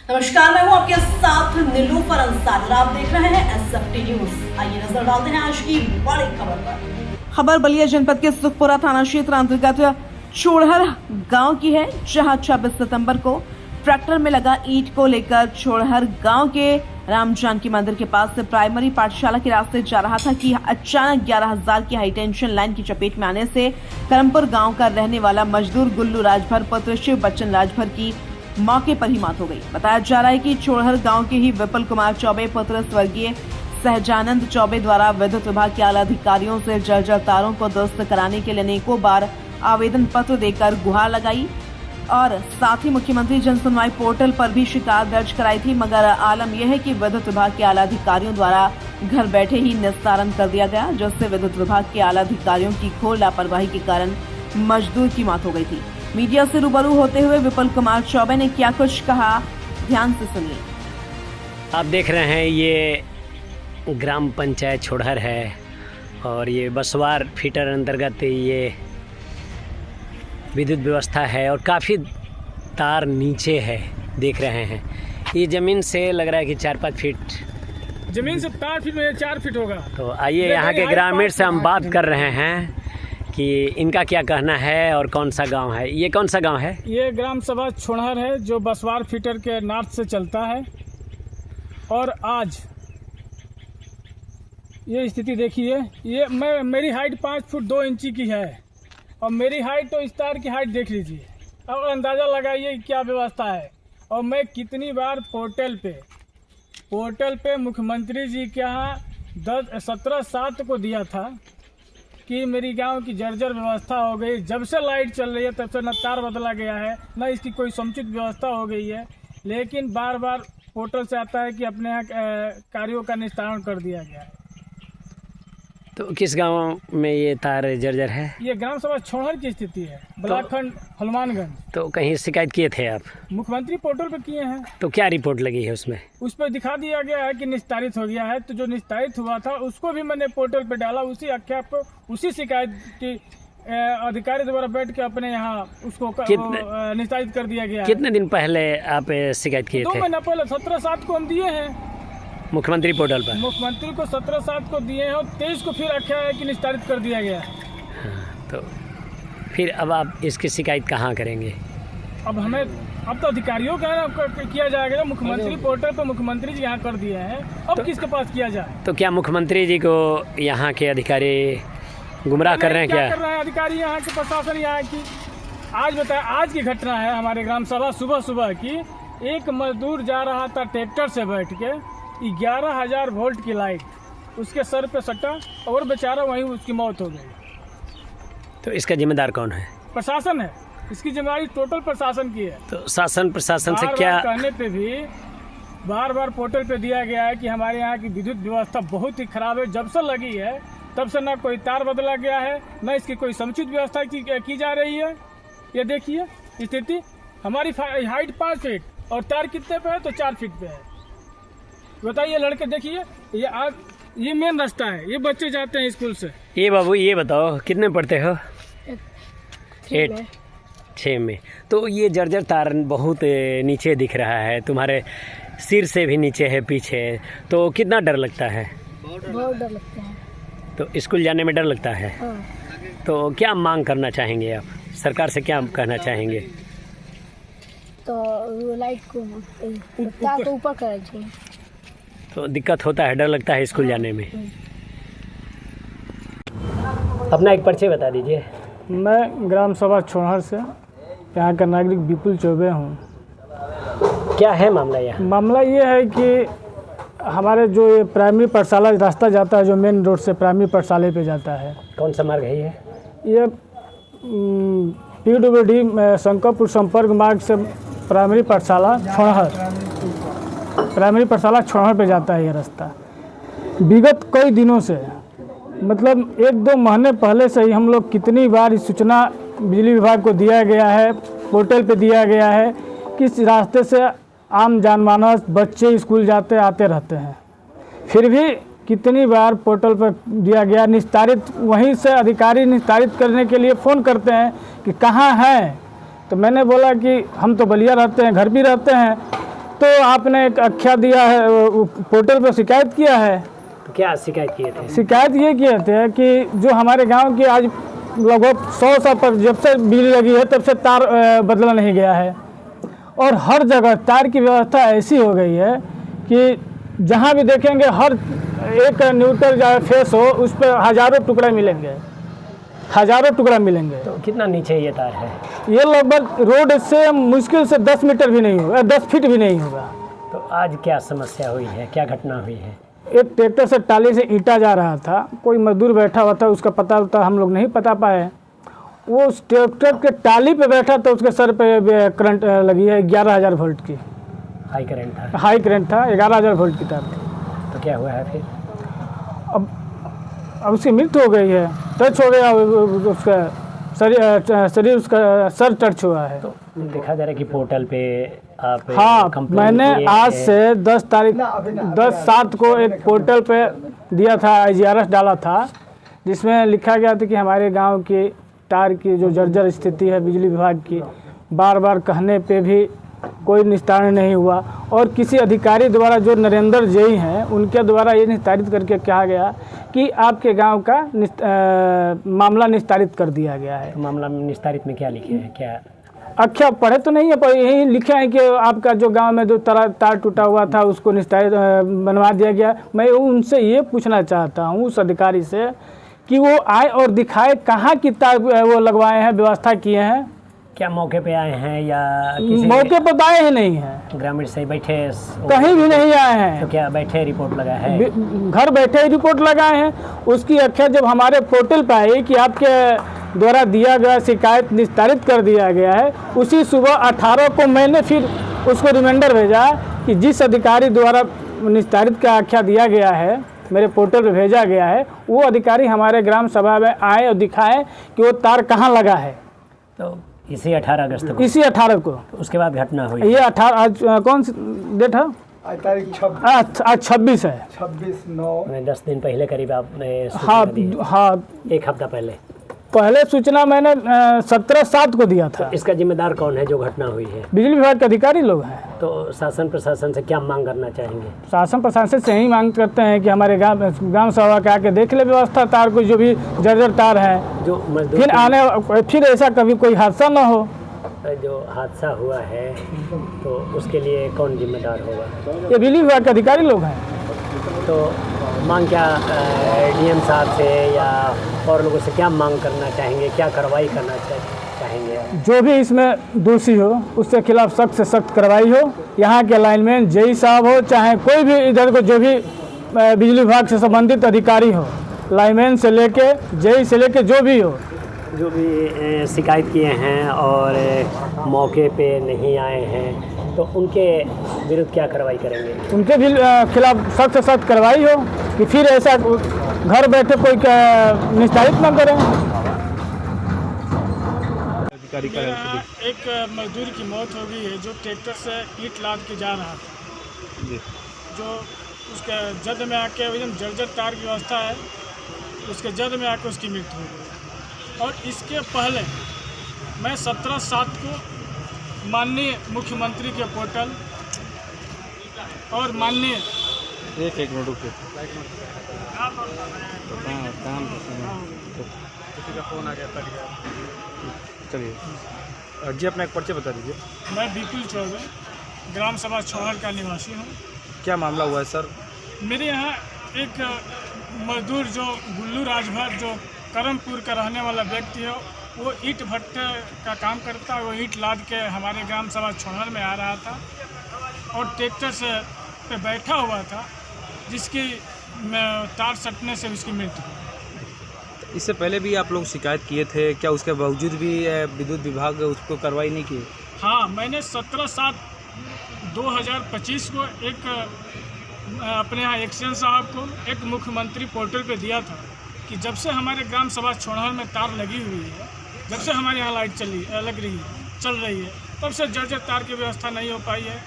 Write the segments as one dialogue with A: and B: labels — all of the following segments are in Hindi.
A: नमस्कार, मैं हूं आपके साथ नीलूफर अंसारी। आप देख रहे हैं एसएफटी न्यूज। आइए नजर डालते हैं आज की बड़ी खबर पर। खबर बलिया जनपद के सुखपुरा थाना क्षेत्र अंतर्गत छोड़हर गांव की है, जहां 26 सितंबर को ट्रैक्टर में लगा ईंट को लेकर छोड़हर गांव के राम जानकी मंदिर के पास से प्राइमरी पाठशाला के रास्ते जा रहा था कि अचानक 11,000 की हाई टेंशन लाइन की चपेट में आने से करमपुर गांव का रहने वाला मजदूर गुल्लू राजभर पुत्र शिव बच्चन राजभर की मौके पर ही मौत हो गई। बताया जा रहा है कि छोड़हर गांव के ही विपुल कुमार चौबे पुत्र स्वर्गीय सहजानंद चौबे द्वारा विद्युत विभाग के आला अधिकारियों से जर्जर तारों को दुरुस्त कराने के लिए अनेकों बार आवेदन पत्र देकर गुहार लगाई और साथ ही मुख्यमंत्री जन सुनवाई पोर्टल पर भी शिकायत दर्ज कराई थी, मगर आलम यह है कि विद्युत विभाग के आला अधिकारियों द्वारा घर बैठे ही निस्तारण कर दिया गया, जिससे विद्युत विभाग के आला अधिकारियों की घोर लापरवाही के कारण मजदूर की मौत हो गई थी। मीडिया से रूबरू होते हुए विपुल कुमार चौबे ने क्या कुछ कहा, ध्यान से सुनिए।
B: आप देख रहे हैं ये ग्राम पंचायत छोड़हर है और ये बसवार फीटर अंतर्गत ये विद्युत व्यवस्था है और काफ़ी तार नीचे है, देख रहे हैं। ये ज़मीन से लग रहा है कि 4-5 फीट
C: जमीन से 4 फीट में 4 फीट होगा।
B: तो आइए यहाँ के ग्रामीण से हम बात कर रहे हैं कि इनका क्या कहना है और कौन सा गांव है। ये कौन सा गांव है? ये
C: ग्राम सभा छोड़हर है जो बसवार फीटर के नॉर्थ से चलता है। और आज ये स्थिति देखिए, ये मेरी हाइट 5 फुट 2 इंची की है और मेरी हाइट तो इस तार की हाइट देख लीजिए। अब अंदाज़ा लगाइए क्या व्यवस्था है। और मैं कितनी बार पोर्टल पे मुख्यमंत्री जी के यहाँ 17/7 को दिया था कि मेरी गांव की जर्जर व्यवस्था हो गई। जब से लाइट चल रही है तब से न तार बदला गया है, न इसकी कोई समुचित व्यवस्था हो गई है, लेकिन बार बार पोर्टल से आता है कि अपने यहाँ कार्यों का निस्तारण कर दिया गया है।
B: तो किस गांव में ये तार जर्जर है? ये
C: ग्राम सभा छोड़हर की स्थिति है, ब्लॉक खंड हनुमानगंज।
B: तो कहीं शिकायत किए थे आप? मुख्यमंत्री
C: पोर्टल पे किए हैं।
B: तो क्या रिपोर्ट लगी है उसमें?
C: उस पर दिखा दिया गया है कि निस्तारित हो गया है। तो जो निस्तारित हुआ था उसको भी मैंने पोर्टल पे डाला, उसी आख्या पर उसी शिकायत की अधिकारी द्वारा बैठ के अपने यहाँ उसको निस्तारित कर दिया गया।
B: कितने दिन पहले आप शिकायत किए थे?
C: 2 महीना पहले 17/7 को हम दिए हैं
B: मुख्यमंत्री पोर्टल पर।
C: मुख्यमंत्री को 17/7 को दिए हैं और 23 को फिर आख्या है कि निस्तारित कर दिया गया।
B: हाँ, तो फिर अब आप इसकी शिकायत कहाँ करेंगे?
C: अब तो अधिकारियों का किया जाएगा। मुख्यमंत्री पोर्टल पर मुख्यमंत्री जी यहाँ कर दिए हैं, अब किसके पास किया जाए?
B: तो क्या मुख्यमंत्री जी को यहाँ के अधिकारी गुमराह कर रहे हैं? क्या
C: कर रहे हैं अधिकारी यहाँ के प्रशासन यहाँ की? आज बताए, आज की घटना है हमारे ग्राम सभा सुबह की। एक मजदूर जा रहा था ट्रैक्टर से बैठ के, 11,000 वोल्ट की लाइट उसके सर पे सटा और बेचारा वहीं उसकी मौत हो गई।
B: तो इसका जिम्मेदार कौन है?
C: प्रशासन है। इसकी जिम्मेदारी टोटल प्रशासन की है।
B: तो शासन प्रशासन से क्या
C: कहने पे भी बार पोर्टल पे दिया गया है कि हमारे यहाँ की विद्युत व्यवस्था बहुत ही खराब है। जब से लगी है तब से न कोई तार बदला गया है, न इसकी कोई समुचित व्यवस्था की जा रही है। ये देखिए स्थिति, हमारी हाइट 5 फीट और तार कितने पे है? तो 4 फीट पे है। बताइए लड़के, देखिए ये मेन रास्ता है, ये बच्चे जाते हैं स्कूल से।
B: ये बाबू ये बताओ कितने पढ़ते हो? 6 में। तो ये जर्जर तार बहुत नीचे दिख रहा है, तुम्हारे सिर से भी नीचे है पीछे, तो कितना डर लगता है?
D: बहुत डर लगता है।
B: तो स्कूल जाने में डर लगता है?
D: हाँ।
B: तो क्या मांग करना चाहेंगे आप? सरकार से क्या कहना चाहेंगे?
D: तो लाइट को ऊपर करना चाहिए।
B: तो दिक्कत होता है, डर लगता है स्कूल जाने में। अपना एक परिचय बता दीजिए।
C: मैं ग्राम सभा छोड़हर से यहाँ का नागरिक विपुल चौबे हूँ।
B: क्या है मामला? यह
C: मामला ये है कि हमारे जो ये प्राइमरी पाठशाला रास्ता जाता है, जो मेन रोड से प्राइमरी पाठशाला पे जाता है।
B: कौन सा मार्ग है ये?
C: ये PWD शंकरपुर संपर्क मार्ग से प्राइमरी पाठशाला छोड़हर पे जाता है ये रास्ता। विगत कई दिनों से, मतलब 1-2 महीने पहले से ही हम लोग कितनी बार इस सूचना बिजली विभाग को दिया गया है, पोर्टल पे दिया गया है कि इस रास्ते से आम जनमानस बच्चे स्कूल जाते आते रहते हैं। फिर भी कितनी बार पोर्टल पर दिया गया, निस्तारित वहीं से अधिकारी निस्तारित करने के लिए फ़ोन करते हैं कि कहाँ हैं। तो मैंने बोला कि हम तो बलिया रहते हैं, घर भी रहते हैं, तो आपने एक आख्या दिया है, वो पोर्टल पर शिकायत किया है।
B: तो क्या शिकायत किए थे?
C: शिकायत ये किए थे कि जो हमारे गांव की आज लगभग 100 साल पर जब से बिजली लगी है तब से तार बदला नहीं गया है, और हर जगह तार की व्यवस्था ऐसी हो गई है कि जहां भी देखेंगे हर एक न्यूट्रल या फेस हो उस पर हज़ारों टुकड़े मिलेंगे, हज़ारों टुकड़ा मिलेंगे।
B: तो कितना नीचे ये तार है?
C: ये लगभग रोड से मुश्किल से 10 मीटर भी नहीं होगा, 10 फीट भी नहीं होगा।
B: तो आज क्या समस्या हुई है, क्या घटना हुई है?
C: एक ट्रैक्टर से टाली से ईंटा जा रहा था, कोई मजदूर बैठा हुआ था, उसका पता होता हम लोग नहीं पता पाए। वो उस ट्रैक्टर के टाली पे बैठा तो उसके सर पे करंट लगी है 11,000 वोल्ट की।
B: हाई करंट था?
C: हाई करंट था, 11,000 वोल्ट की तार थी।
B: तो क्या हुआ है फिर?
C: अब उसकी मृत्यु हो गई है, टच हो गया उसका शरीर उसका सर टच हुआ है।
B: तो देखा जा रहा है कि पोर्टल पे आप
C: हाँ,
B: कंप्लेंट
C: मैंने
B: किए
C: आज
B: हैं।
C: से 10/7 को एक पोर्टल पे दिया था, IGRS डाला था, जिसमें लिखा गया था कि हमारे गांव की तार की जो जर्जर स्थिति है बिजली विभाग की, बार बार कहने पे भी कोई निस्तारण नहीं हुआ, और किसी अधिकारी द्वारा जो नरेंद्र जेई हैं उनके द्वारा ये निस्तारित करके कहा गया कि आपके गांव का मामला निस्तारित कर दिया गया है।
B: तो मामला में निस्तारित में क्या लिखे हैं, क्या?
C: आख्या पढ़े तो नहीं है, पर यही लिखे हैं कि आपका जो गांव में जो तार टूटा हुआ था उसको निस्तारित बनवा दिया गया। मैं उनसे ये पूछना चाहता हूँ उस अधिकारी से कि वो आए और दिखाए कहाँ की तार वो लगवाए हैं, व्यवस्था किए हैं।
B: क्या मौके पे आए हैं या किसी
C: मौके पर आए ही नहीं हैं,
B: ग्रामीण से बैठे?
C: कहीं भी नहीं आए हैं।
B: तो क्या बैठे रिपोर्ट लगा है?
C: घर बैठे ही रिपोर्ट लगाए हैं। उसकी आख्या जब हमारे पोर्टल पर आई कि आपके द्वारा दिया गया शिकायत निस्तारित कर दिया गया है, उसी सुबह 18 को मैंने फिर उसको रिमाइंडर भेजा कि जिस अधिकारी द्वारा निस्तारित का आख्या दिया गया है, मेरे पोर्टल पर भेजा गया है, वो अधिकारी हमारे ग्राम सभा में आए और दिखाए कि वो तार कहाँ लगा है।
B: तो इसी 18 अगस्त को?
C: इसी 18 को।
B: तो उसके बाद घटना हुई?
C: ये 18 आज कौन सी डेट है? आज 26 है।
B: 26/9 10 दिन पहले करीब आपने
C: हाँ हाँ,
B: एक हफ्ता
C: पहले सूचना मैंने 17/7 को दिया था।
B: इसका जिम्मेदार कौन है जो घटना हुई है?
C: बिजली विभाग के अधिकारी लोग हैं।
B: तो शासन प्रशासन से क्या मांग करना चाहेंगे?
C: शासन प्रशासन से यही मांग करते हैं कि हमारे गांव सभा के आके देख ले व्यवस्था, तार को जो भी जर्जर तार है,
B: जो मजदूर
C: फिर ऐसा कभी कोई हादसा ना हो।
B: जो हादसा हुआ है तो उसके लिए कौन जिम्मेदार होगा?
C: ये बिजली विभाग के अधिकारी लोग हैं।
B: तो मांग क्या DM साहब से या और लोगों से क्या मांग करना चाहेंगे, क्या कार्रवाई करना चाहेंगे?
C: जो भी इसमें दोषी हो उसके खिलाफ सख्त से सख्त कार्रवाई हो। यहाँ के लाइनमैन जेई साहब हो, चाहे कोई भी इधर को जो भी बिजली विभाग से संबंधित अधिकारी हो, लाइनमैन से लेके जेई से लेके जो भी हो,
B: जो भी शिकायत किए हैं और मौके पे नहीं आए हैं, तो उनके विरुद्ध क्या कार्रवाई करेंगे? उनके
C: भी खिलाफ सख्त से सख्त कार्रवाई हो कि फिर ऐसा घर बैठे कोई निस्तारित न करें।
E: एक मजदूर की मौत हो गई है जो ट्रैक्टर से ईंट लाद के जा रहा था, जो उसके जद में आके एकदम जर्जर तार की व्यवस्था है, उसके जद में आके उसकी मृत्यु हो गई। और इसके पहले मैं 17/7 को माननीय मुख्यमंत्री के पोर्टल और माननीय
F: एक मिनट रुकिए, किसी का फ़ोन आ गया था। चलिए जी, अपना एक परिचय बता दीजिए।
E: मैं विपुल चौबे, ग्राम सभा छौहर का निवासी हूँ।
F: क्या मामला हुआ है सर?
E: मेरे यहाँ एक मजदूर जो गुल्लू राजभर, जो करमपुर का रहने वाला व्यक्ति है, वो ईंट भट्टे का काम करता है। वो ईंट लाद के हमारे ग्राम सभा छौहर में आ रहा था और ट्रैक्टर से पे बैठा हुआ था, जिसकी तार सटने से उसकी मृत्यु हुई।
F: इससे पहले भी आप लोग शिकायत किए थे क्या? उसके बावजूद भी विद्युत विभाग उसको कार्रवाई नहीं की?
E: हाँ, मैंने 17/7/2025 को एक अपने यहाँ एक्शन साहब को एक मुख्यमंत्री पोर्टल पे दिया था कि जब से हमारे ग्राम सभा छौहर में तार लगी हुई है, जब से हमारे यहाँ लाइट चल रही है, तब से जर्जर तार की व्यवस्था नहीं हो पाई है।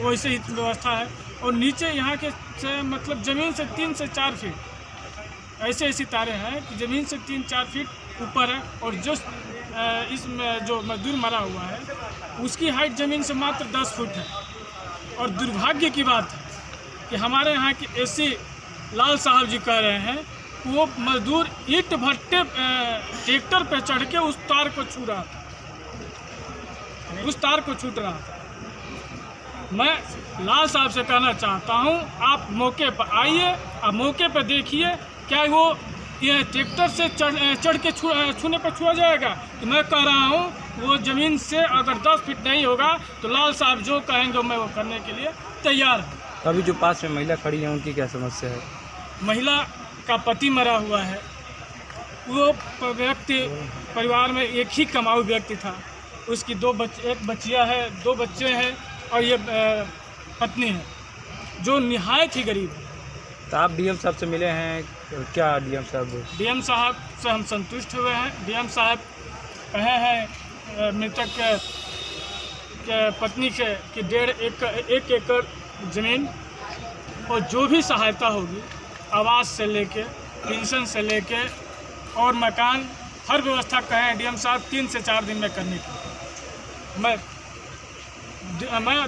E: वैसे ही व्यवस्था है और नीचे यहाँ के से मतलब ज़मीन से 3 से 4 फीट ऐसी तारें हैं कि ज़मीन से 3-4 फीट ऊपर है। और जो इसमें जो मजदूर मरा हुआ है उसकी हाइट ज़मीन से मात्र 10 फुट है और दुर्भाग्य की बात है कि हमारे यहाँ के एसी लाल साहब जी कह रहे हैं कि वो मजदूर ईंट भट्टे ट्रैक्टर पे चढ़ के उस तार को छू रहा था, उस तार को छूट रहा था। मैं लाल साहब से कहना चाहता हूँ, आप मौके पर आइए, आप मौके पर देखिए क्या वो ये ट्रैक्टर से चढ़ के छूने पर छुआ जाएगा। तो मैं कह रहा हूँ वो ज़मीन से अगर 10 फीट नहीं होगा तो लाल साहब जो कहेंगे मैं वो करने के लिए तैयार हूँ।
F: अभी जो पास में महिला खड़ी है उनकी क्या समस्या है?
E: महिला का पति मरा हुआ है, वो व्यक्ति परिवार में एक ही कमाऊ व्यक्ति था, उसकी एक बच्चियाँ है, 2 बच्चे हैं और ये पत्नी है जो निहायत ही गरीब है।
F: तो आप डीएम साहब से मिले हैं क्या? डीएम साहब
E: से हम संतुष्ट हुए हैं। डीएम साहब कहे हैं मृतक के पत्नी के कि 1.5 एकड़ ज़मीन और जो भी सहायता होगी आवास से लेके पेंशन से लेके और मकान हर व्यवस्था कहें डीएम साहब 3 से 4 दिन में करने की। मैं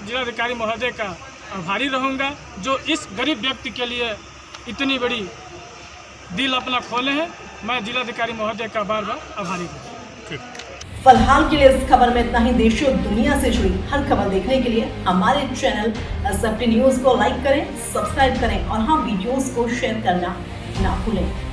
E: जिलाधिकारी महोदय का आभारी रहूँगा जो इस गरीब व्यक्ति के लिए इतनी बड़ी दिल अपना खोले हैं। मैं जिलाधिकारी महोदय का बार बार आभारी हूँ।
A: फिलहाल के लिए इस खबर में इतना ही। देश और दुनिया से जुड़ी हर खबर देखने के लिए हमारे चैनल SFT न्यूज़ को लाइक करें, सब्सक्राइब करें और वीडियोस को शेयर करना ना भूलें।